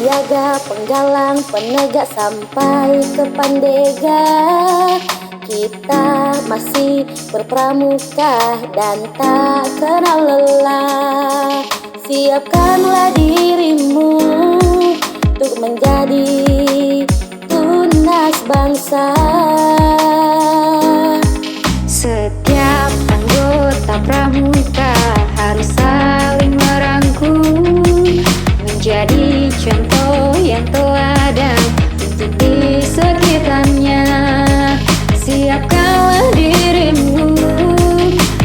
siaga, penggalang, penegak sampai ke Pandega. Kita masih berpramuka dan tak kenal lelah. Siapkanlah dirimu untuk menjadi tunas bangsa. Setiap anggota pramuka harus saling merangkul, menjadi contoh yang teladan untuk di sekitarnya. Siapkanlah dirimu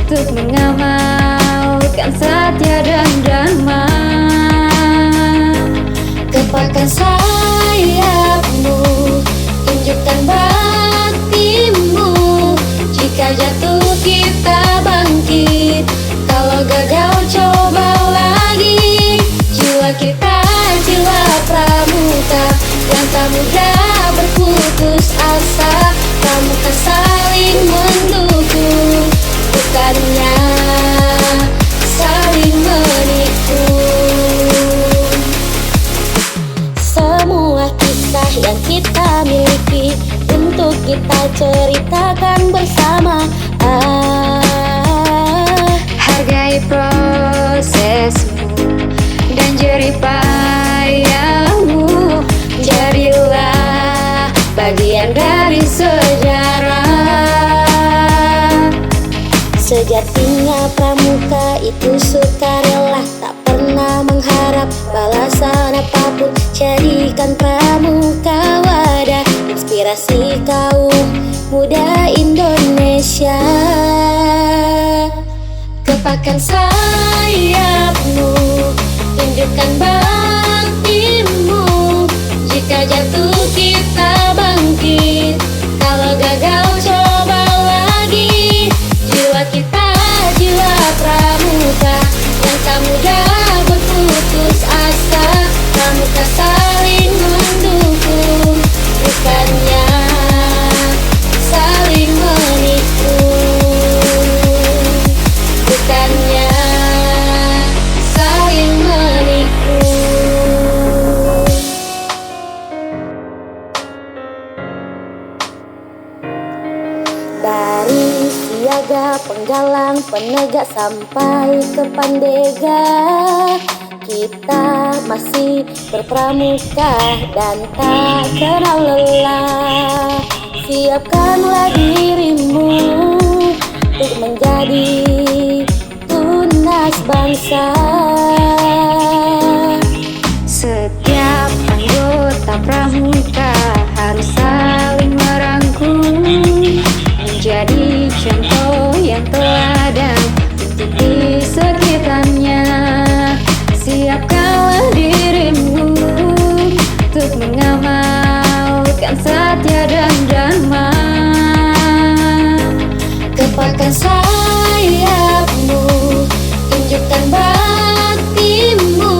untuk mengamalkan setia dan dharma. Gepakkan sayapmu, tunjukkan baktimu. Jika jatuh kita bangkit, kalau gagal coba lagi. Jiwa kita jiwa pramuka yang tak mudah berputus asa. Pramuka saling mendukung, bukannya saling menikung. Semua kisah yang kita miliki untuk kita ceritakan bersama. Hargai prosesmu dan jerih payahmu. Jadilah bagian dari sejarah. Sejatinya pramuka itu sukarela, tak pernah mengharap balasan apapun. Jadikan pramuka wadah inspirasi kaum muda Indonesia. Gepakkan sayapmu, tunjukkan baktimu. Jika jatuh kita bangkit, kalau gagal coba lagi. Jiwa kita jiwa pramuka yang tak mudah berputus asa. Pramuka saling mendukung, bukannya saling menikung. Bukannya saling menikung. Dari siaga, penggalang, penegak sampai ke Pandega. Kita masih berpramuka dan tak kenal lelah. Siapkanlah dirimu untuk menjadi tunas bangsa. Setiap anggota pramuka harus saling merangkul, menjadi contoh yang teladan untuk di sekitarnya. Siapkanlah dirimu untuk mengamalkan setia dan dharma. Gepakkan sayapmu, tunjukkan baktimu.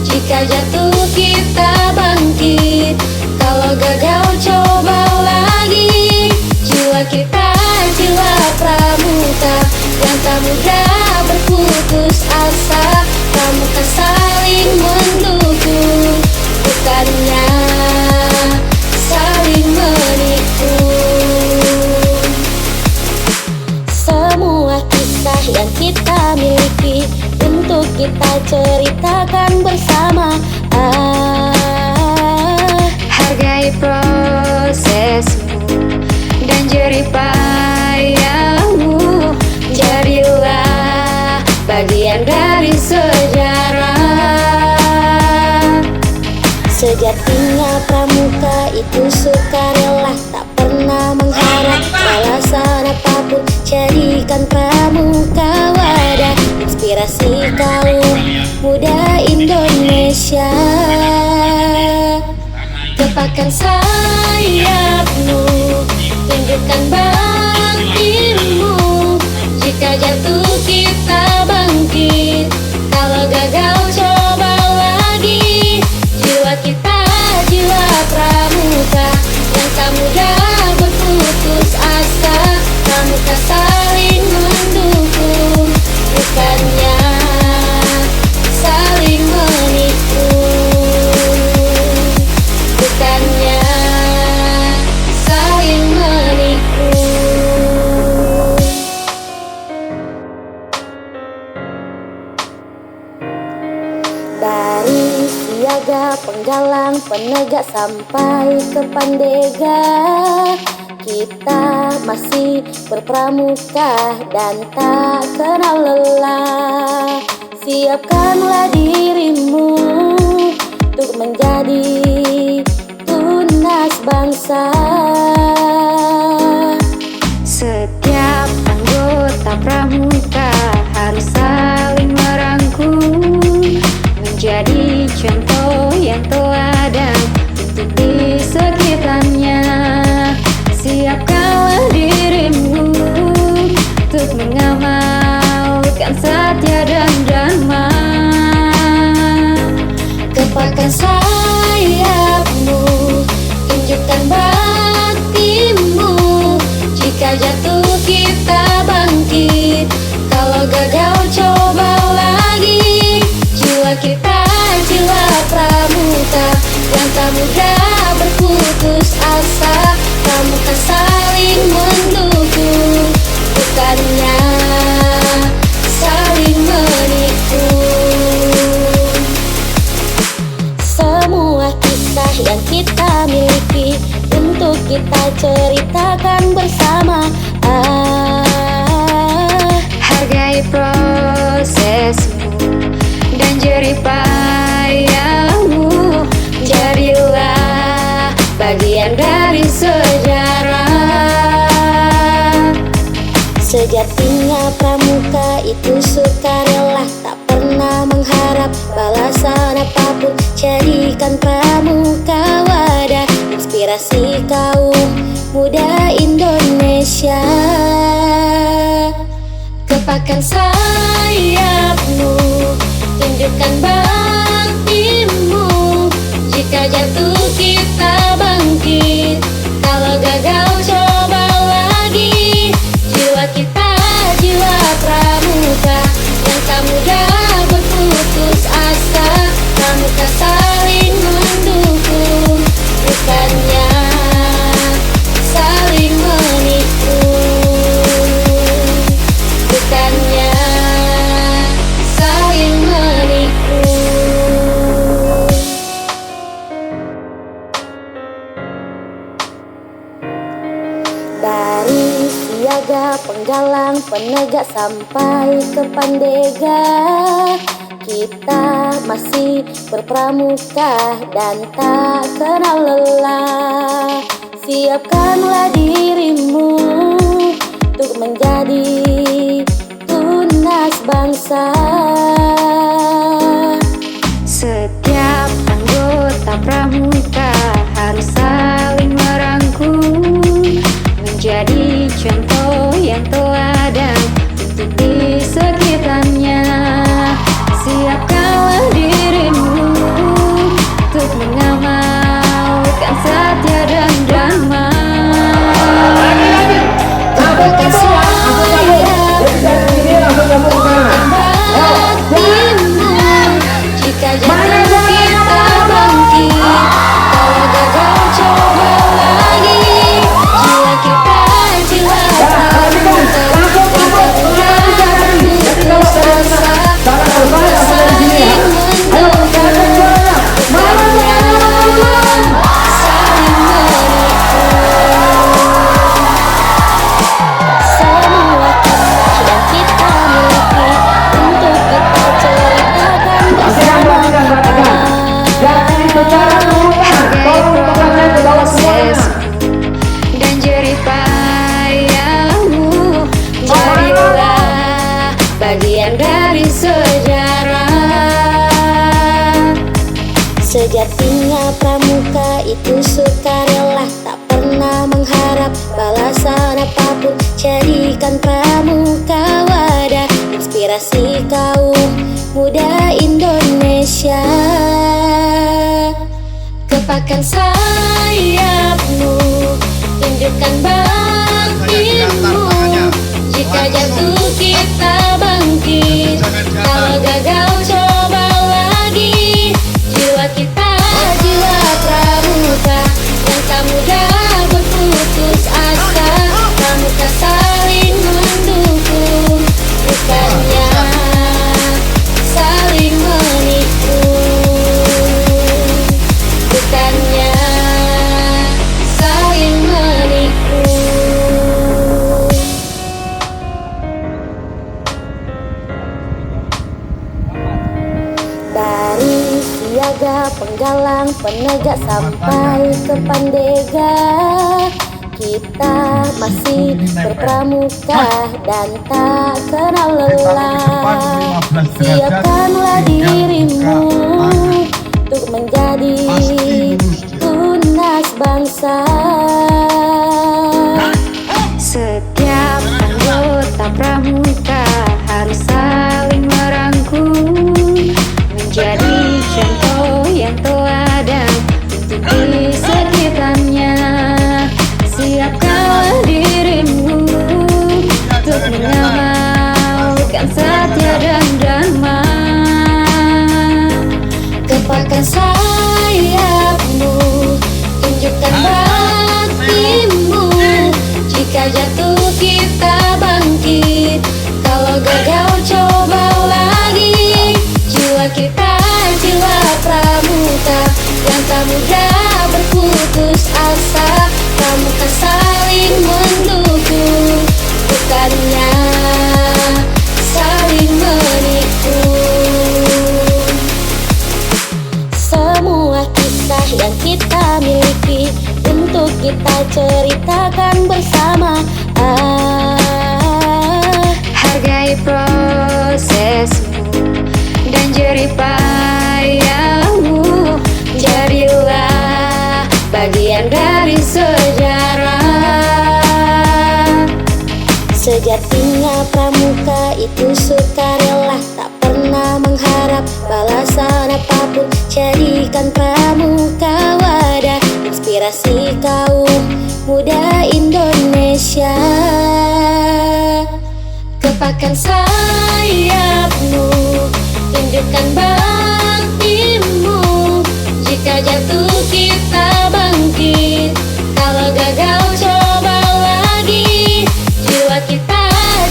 Jika jatuh kita bangkit, kalau gagal coba lagi. Jiwa kita jiwa pramuka yang tak mudah berputus asa. Pramuka saling mendukung, bukannya saling menikung. Semua kisah yang kita miliki untuk kita ceritakan bersama. Hargai prosesmu dan jerih payahmu. Jadilah bagian dari sejarah. Sejatinya pramuka itu sukarela, tak pernah mengharap balasan apapun. Jadikan pramuka wadah inspirasi kaum muda Indonesia. Gepakkan sayapmu, tunjukkan baktimu. Jika jatuh kita bangkit, kalau gagal coba lagi. Jiwa kita jiwa pramuka yang tak mudah berputus asa. Pramuka saling mendukung, bukannya saling menikung. siaga, penggalang, penegak sampai ke Pandega. Kita masih berpramuka dan tak kenal lelah. Siapkanlah dirimu untuk menjadi tunas bangsa. Setiap anggota pramuka harus saling merangkul, menjadi contoh yang teladan untuk di sekitarnya. Siapkanlah dirimu untuk mengamalkan setia dan dharma. Gepakkan sayapmu, tunjukkan baktimu. Jika jatuh kita bangkit, kalau gagal coba lagi. Jiwa kita jiwa pramuka yang tak mudah berputus asa. Pramuka saling mendukung, bukannya saling menikung. Semua kisah yang kita miliki untuk kita ceritakan bersama. Hargai prosesmu dan jerih payahmu. Jadilah bagian dari sejarah. Sejatinya pramuka itu sukarela, tak pernah mengharap balasan apapun. Jadikan pramuka wadah inspirasi kaum muda Indonesia. Gepakkan sayapmu, tunjukkan baktimu. Jika jatuh kita bangkit, kalau gagal coba lagi. Jiwa kita jiwa pramuka yang tak mudah berputus asa. Pramuka saling mendukung, bukannya saling menikung. Bukannya saling menikung. Dari siaga, penggalang, penegak sampai ke Pandega. Kita masih berpramuka dan tak kenal lelah. Siapkanlah dirimu untuk menjadi tunas bangsa. Setiap anggota pramuka harus saling merangkul, menjadi contoh yang teladan untuk di sekitarnya. Siapkanlah dirimu untuk mengamalkan setia dan dharma. Gepakkan sayapmu, baktimu. Jika jatuh kita bangkit, kalau gagal coba lagi. Jiwa kita jiwa pramuka yang tak pernah berputus asa. Pramuka saling mendukung, bukannya saling menikung. Semua kisah yang kita miliki untuk kita ceritakan bersama. Hargai prosesmu dan jerih payahmu. Jadilah bagian dari sejarah. Sejatinya pramuka itu sukarela, tak pernah mengharap balasan apapun. Jadikan pramuka wadah inspirasi kaum muda Indonesia. Gepakkan sayapmu, tunjukkan baktimu. Jika jatuh kita bangkit, kalau gagal coba lagi. Jiwa kita jiwa pramuka yang tak mudah berputus asa. Pramuka saling mendukung, bukannya saling menikung. siaga, penggalang, penegak sampai ke Pandega. Kita masih berpramuka dan tak kenal lelah. Siapkanlah dirimu untuk menjadi tunas bangsa. Setiap anggota pramuka harus saling merangkul, menjadi contoh yang teladan untuk di sekitarnya. Siapkanlah dirimu untuk mengamalkan setia dan dharma. Gepakkan sayapmu, tunjukkan baktimu. Jika jatuh kita bangkit, kalau gagal coba lagi. Jiwa kita jiwa pramuka yang tak mudah berputus asa. Pramuka saling mendukung, bukannya saling menikung. Semua kisah yang kita miliki untuk kita ceritakan bersama. Hargai prosesmu dan jerih payahmu. Jadilah bagian dari sejarah. Sejatinya pramuka itu sukarela, tak pernah mengharap balasan apapun. Jadikan pramuka wadah inspirasi kaum muda Indonesia. Gepakkan sayapmu, tunjukkan baktimu. Jika jatuh kita bangkit, kalau gagal coba lagi. Jiwa kita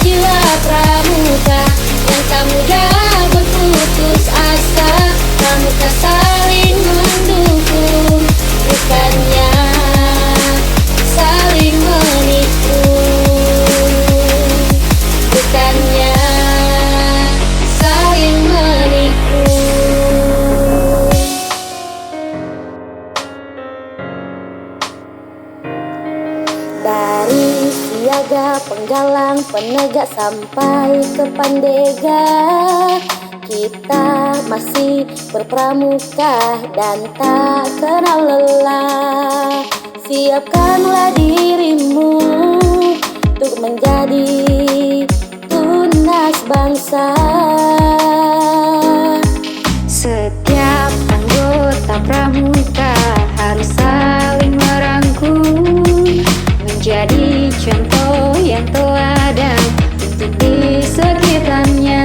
jiwa pramuka yang tak mudah berputus asa. Pramuka saling mendukung, bukannya saling menikung. Bukannya saling menikung. Dari siaga, penggalang, penegak sampai ke Pandega. Kita masih berpramuka dan tak kenal lelah. Siapkanlah dirimu untuk menjadi tunas bangsa. Setiap anggota pramuka harus saling merangkul, menjadi contoh yang teladan untuk di sekitarnya.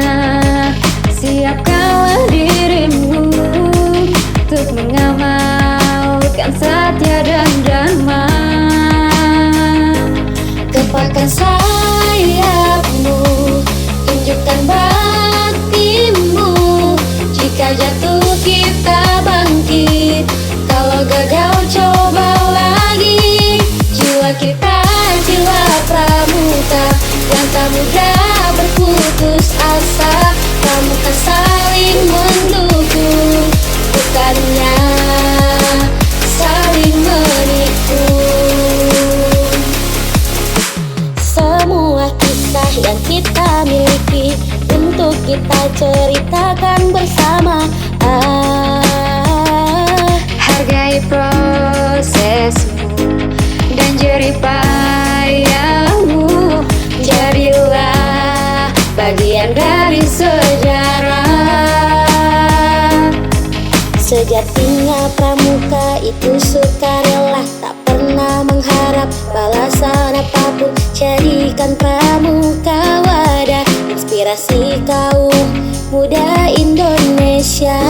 Siapkanlah dirimu untuk mengamalkan setia dan dharma. Gepakkan sayapmu, tunjukkan baktimu. Jika jatuh kita bangkit, kalau gagal coba lagi. Jiwa kita jiwa pramuka yang tak mudah berputus asa. Pramuka saling mendukung, bukannya saling menikung. Semua kisah yang kita miliki untuk kita ceritakan bersama. Hargai prosesmu dan jerih payahmu. Jadilah bagian dari sejarah. Sejatinya pramuka itu sukarela, tak pernah mengharap balasan apapun. Jadikan pramuka wadah inspirasi kaum muda Indonesia.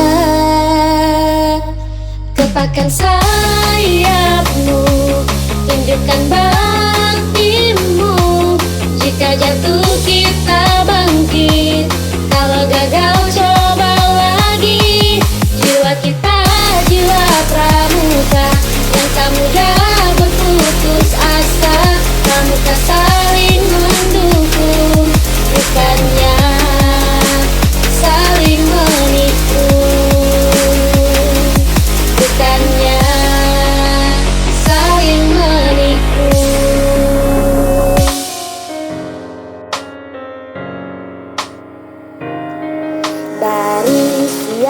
Gepakkan sayapmu, tunjukkan baktimu. Jika jatuh kita bangkit, kalau gagal coba lagi. Jiwa kita jiwa pramuka yang tak mudah berputus asa. Pramuka saling mendukung, bukannya saling menikung.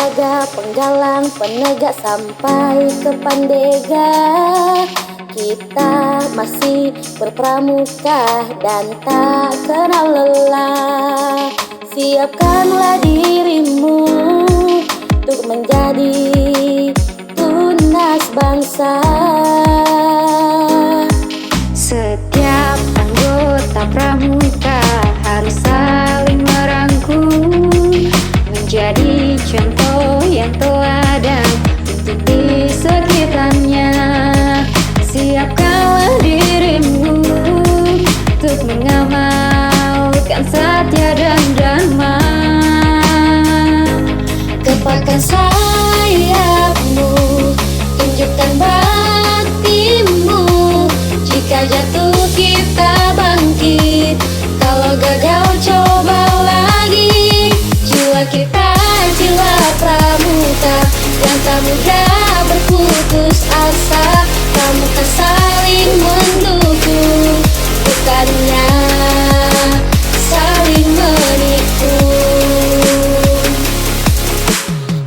siaga, penggalang, penegak sampai ke Pandega. Kita masih berpramuka dan tak kenal lelah. Siapkanlah dirimu untuk menjadi tunas bangsa. Setiap anggota pramuka harus saling merangkul, menjadi contoh yang teladan untuk di sekitarnya. Siapkanlah dirimu untuk mengamalkan setia dan dharma. Gepakkan sayapmu, tunjukkan baktimu. Jika jatuh kita bangkit, kalau gagal coba lagi. Jiwa kita jiwa pramuka yang tak mudah berputus asa. Pramuka saling mendukung, bukannya saling menikung.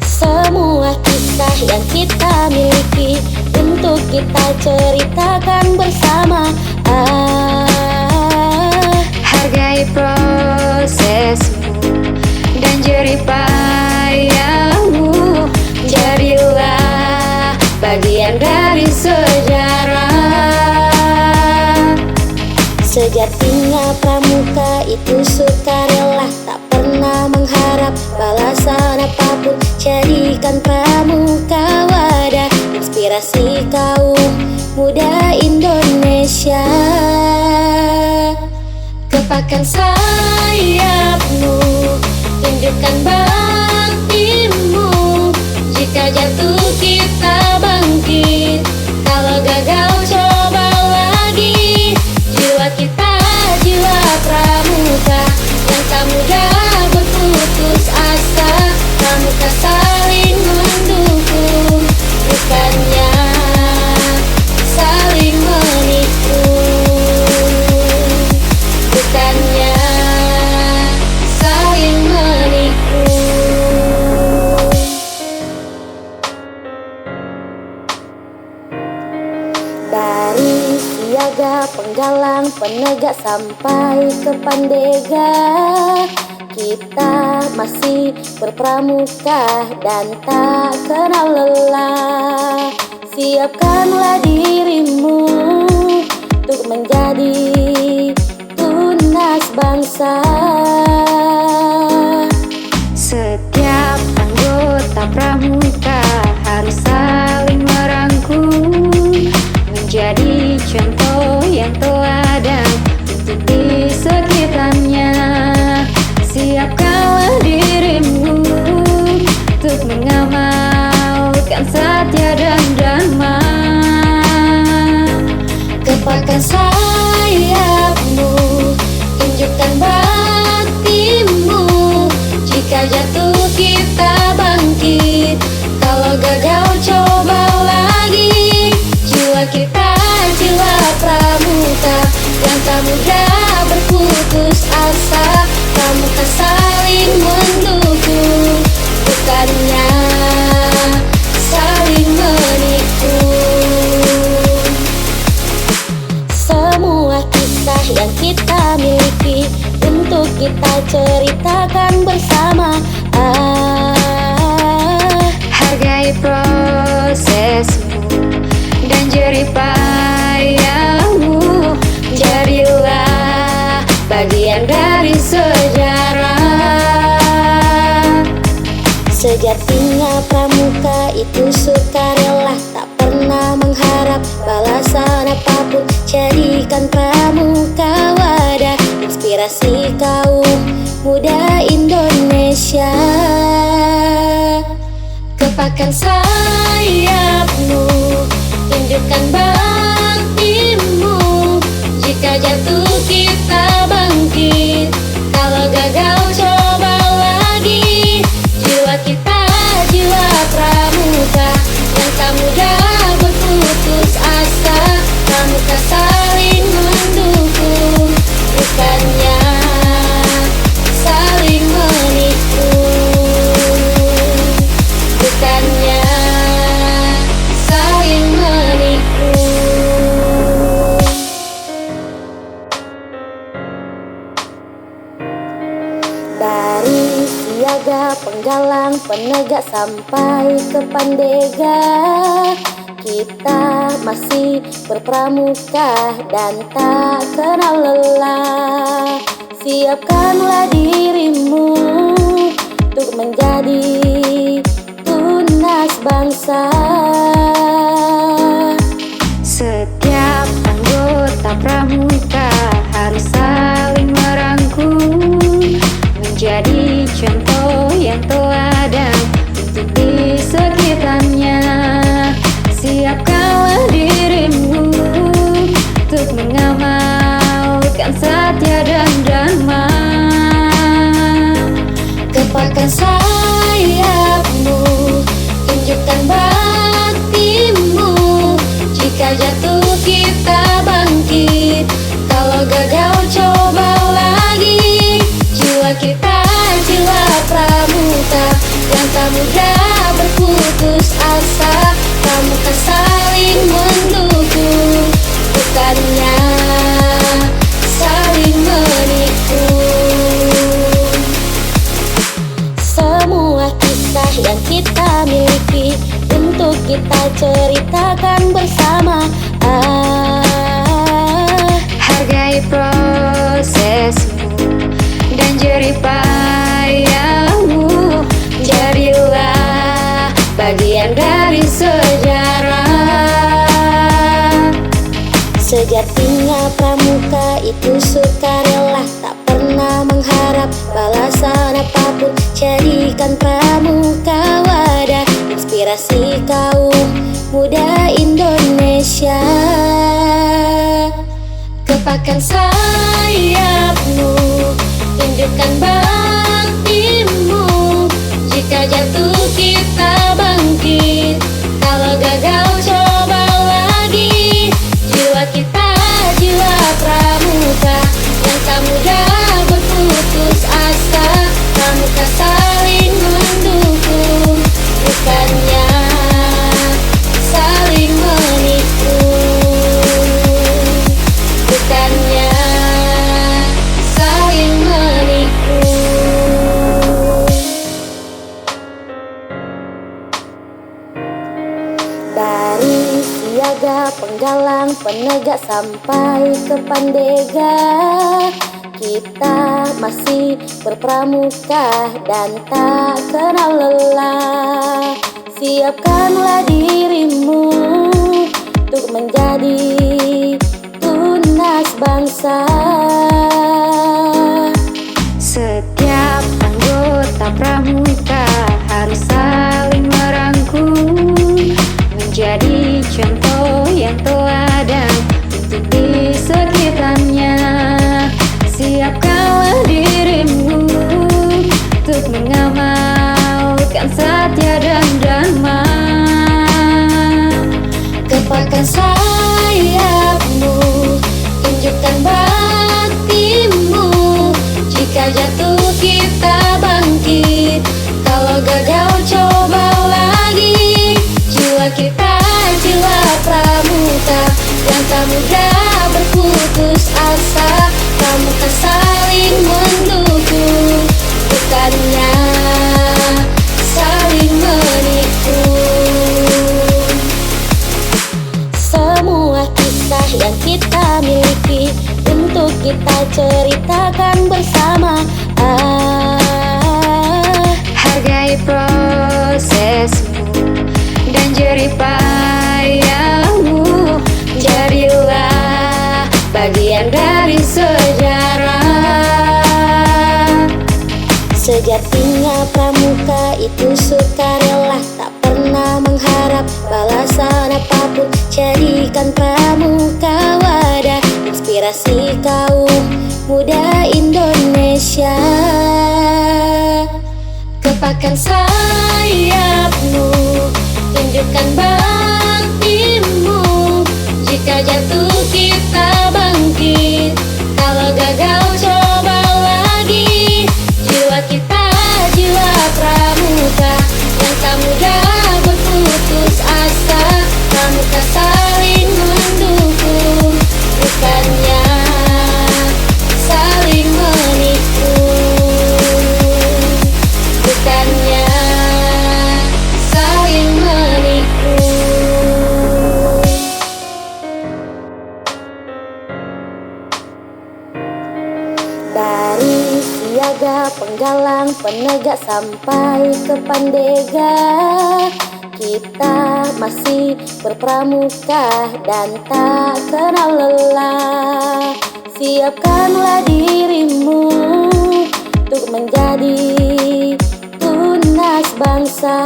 Semua kisah yang kita miliki untuk kita ceritakan bersama. Hargai prosesmu dan jerih payahmu. Jadilah bagian dari sejarah. Sejatinya pramuka itu sukarela, tak pernah mengharap balasan apapun. Jadikan pramuka wadah inspirasi kaum muda Indonesia. Gepakkan sayapmu, tunjukkan baktimu. Jika jatuh kita bangkit, kalau gagal coba lagi. Jiwa kita jiwa pramuka yang tak mudah berputus asa. Pramuka saling mendukung, bukannya saling menikung. Bukannya saling menikung. Dari siaga, penggalang, penegak sampai ke Pandega. Kita masih berpramuka dan tak kenal lelah. Siapkanlah dirimu untuk menjadi tunas bangsa. Setiap anggota pramuka harus saling merangkul, menjadi contoh yang teladan untuk di sekitarnya. Siapkanlah dirimu untuk mengamalkan setia dan dharma. Gepakkan sayapmu, tunjukkan baktimu. Jika jatuh kita bangkit, kalau gagal coba lagi. Jiwa kita jiwa pramuka yang tak mudah berputus asa. Pramuka saling mendukung, bukannya saling menikung. Semua kisah yang kita miliki untuk kita ceritakan bersama. Hargai prosesmu dan jerih payahmu. Jadilah bagian dari sejarah. Sejatinya pramuka itu sukarela, tak pernah mengharap balasan apapun. Jadikan pramuka wadah inspirasi kaum muda Indonesia. Gepakkan sayapmu, tunjukkan baktimu. Jika jatuh kita bangkit, kalau gagal coba lagi. Jiwa kita jiwa pramuka yang tak mudah berputus asa. Pramuka saling mendukung, bukannya saling menikung. Dari siaga, penggalang, penegak sampai ke pandega, kita masih berpramuka dan tak kenal lelah. Siapkanlah dirimu untuk menjadi tunas bangsa. Setiap anggota pramuka harus saling merangkul, menjadi contoh yang teladan untuk di sekitarnya. Siapkanlah dirimu untuk mengamalkan setia dan dharma. Gepakkan sayapmu, tunjukkan baktimu. Jika jatuh kita bangkit, kalau gagal coba lagi. Jiwa kita jiwa pramuka yang tak mudah berputus asa. Pramuka saling mendukung, bukannya saling menikung. Semua kisah yang kita miliki untuk kita ceritakan bersama. Hargai prosesmu dan jerih payahmu. Jadilah bagian dari sejarah. Sejatinya pramuka itu sukarela, tak pernah mengharap balasan apapun. Jadikan pramuka wadah inspirasi kaum muda Indonesia. Gepakkan sayapmu, tunjukkan baktimu. Jika jatuh kita bangkit, kalau gagal coba lagi. Jiwa kita jiwa pramuka yang tak mudah berputus asa. Pramuka saling mendukung, bukannya saling menikung. Bukannya saling menikung. Dari siaga, penggalang, penegak sampai ke pandega, kita masih berpramuka dan tak kenal lelah. Siapkanlah dirimu untuk menjadi tunas bangsa. Setiap anggota pramuka harus saling merangkul, menjadi contoh yang teladan untuk di sekitarnya. Siapkanlah dirimu untuk mengamalkan setia dan dharma. Gepakkan sayapmu, tunjukkan baktimu. Jika jatuh kita bangkit, kalau gagal coba lagi. Jiwa kita jiwa pramuka yang tak mudah berputus asa. Pramuka saling mendukung, bukannya saling menikung. Semua kisah yang kita miliki untuk kita ceritakan bersama. Hargai prosesmu dan jerih payahmu. Jadilah bagian dari sejarah. Sejatinya pramuka itu sukarela, tak pernah mengharap balasan apapun. Jadikan pramuka wadah inspirasi kaum muda Indonesia. Gepakkan sayapmu, tunjukkan baktimu. Jika jatuh kita bangkit, kalau gagal coba lagi. Jiwa kita jiwa pramuka yang tak mudah berputus asa. Pramuka saling mendukung, bukannya saling menikung. penggalang penegak sampai ke Pandega. Kita masih berpramuka dan tak kenal lelah. Siapkanlah dirimu untuk menjadi tunas bangsa.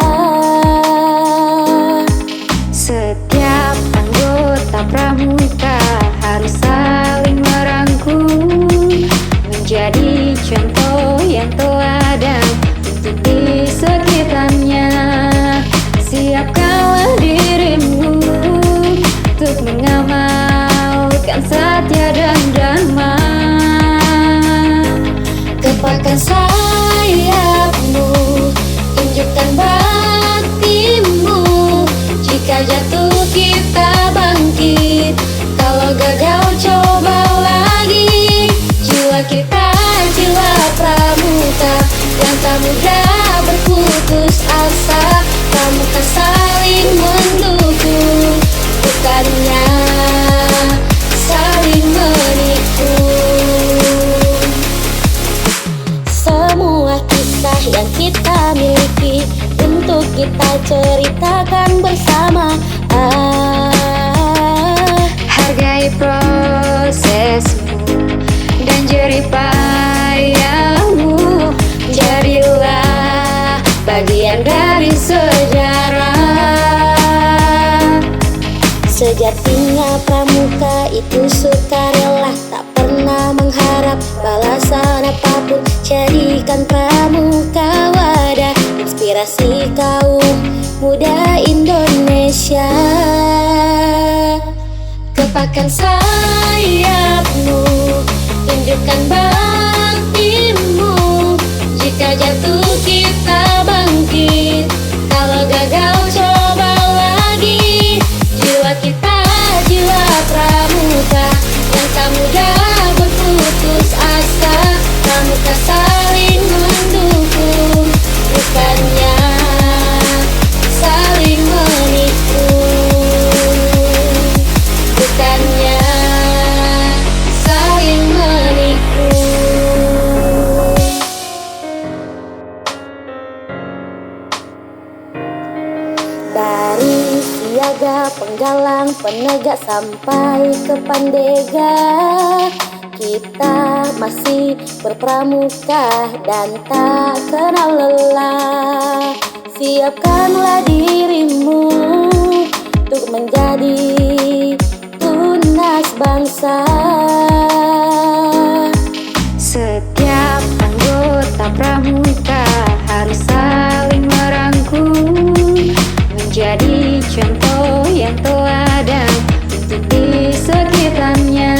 Setiap anggota pramuka harus saling merangkul, menjadi contoh yang teladan untuk di sekitarnya. Siapkanlah dirimu untuk mengamalkan setia dan dharma. Gepakkan sayapmu, tunjukkan baktimu. Jika jatuh kita bangkit, kalau gagal coba lagi. Jiwa kita jiwa pramuka yang tak mudah berputus asa. Pramuka saling mendukung, bukannya saling menikung. Semua kisah yang kita miliki untuk kita ceritakan bersama. Hargai prosesmu dan jerih payahmu. Jadilah bagian dari sejarah. Sejatinya pramuka itu sukarela, tak pernah mengharap balasan apapun. Jadikan pramuka wadah inspirasi kaum muda Indonesia. Gepakkan sayapmu, tunjukkan baktimu. Jika jatuh kita bangkit, kalau gagal coba lagi. Jiwa kita jiwa pramuka yang tak mudah berputus asa. Pramuka saling mendukung, bukannya saling menikung. Bukannya saling menikung. Dari siaga penggalang penegak sampai ke Pandega. Kita masih berpramuka dan tak kenal lelah. Siapkanlah dirimu untuk menjadi tunas bangsa. Setiap anggota pramuka harus saling merangkul, menjadi contoh yang teladan untuk di sekitarnya.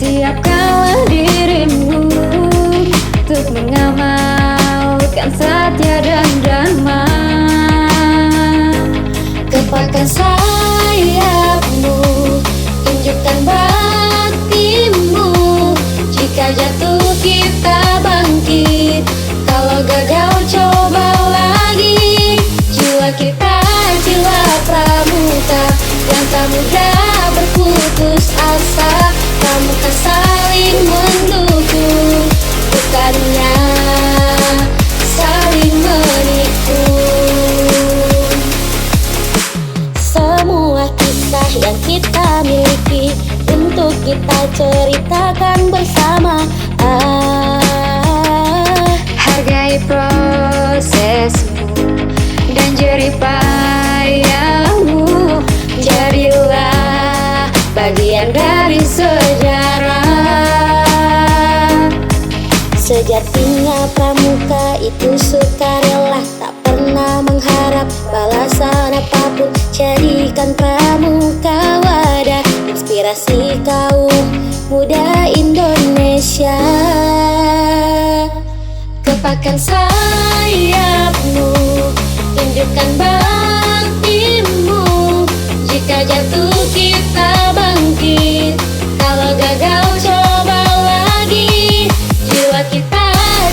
Siapkanlah dirimu untuk mengamalkan setia dan dharma. Gepakkan sayapmu, tunjukkan baktimu. Jika jatuh kita bangkit, kalau gagal coba lagi. Jiwa kita jiwa pramuka yang tak mudah berputus asa. Pramuka saling mendukung, bukannya saling menikung. Semua kisah yang kita miliki untuk kita ceritakan bersama. Hargai prosesmu dan jerih payahmu. Jadilah bagian dari sejarah. Sejatinya pramuka itu sukarela, tak pernah mengharap balasan apapun. Jadikan pramuka wadah inspirasi kaum muda Indonesia. Gepakkan sayapmu, tunjukkan baktimu. Jika jatuh kita bangkit, kalau gagal coba lagi. Jiwa kita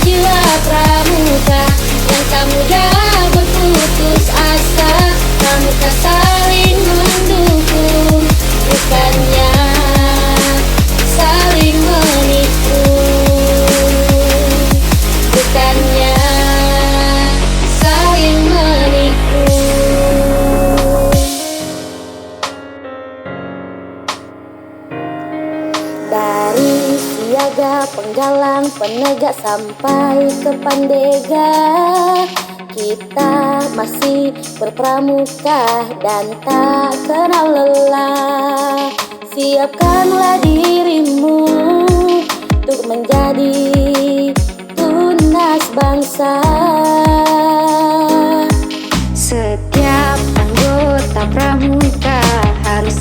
jiwa pramuka yang tak mudah berputus asa. Pramuka saling mendukung, bukannya saling menikung. penegak sampai ke Pandega. Kita masih berpramuka dan tak kenal lelah. Siapkanlah dirimu untuk menjadi tunas bangsa. Setiap anggota pramuka harus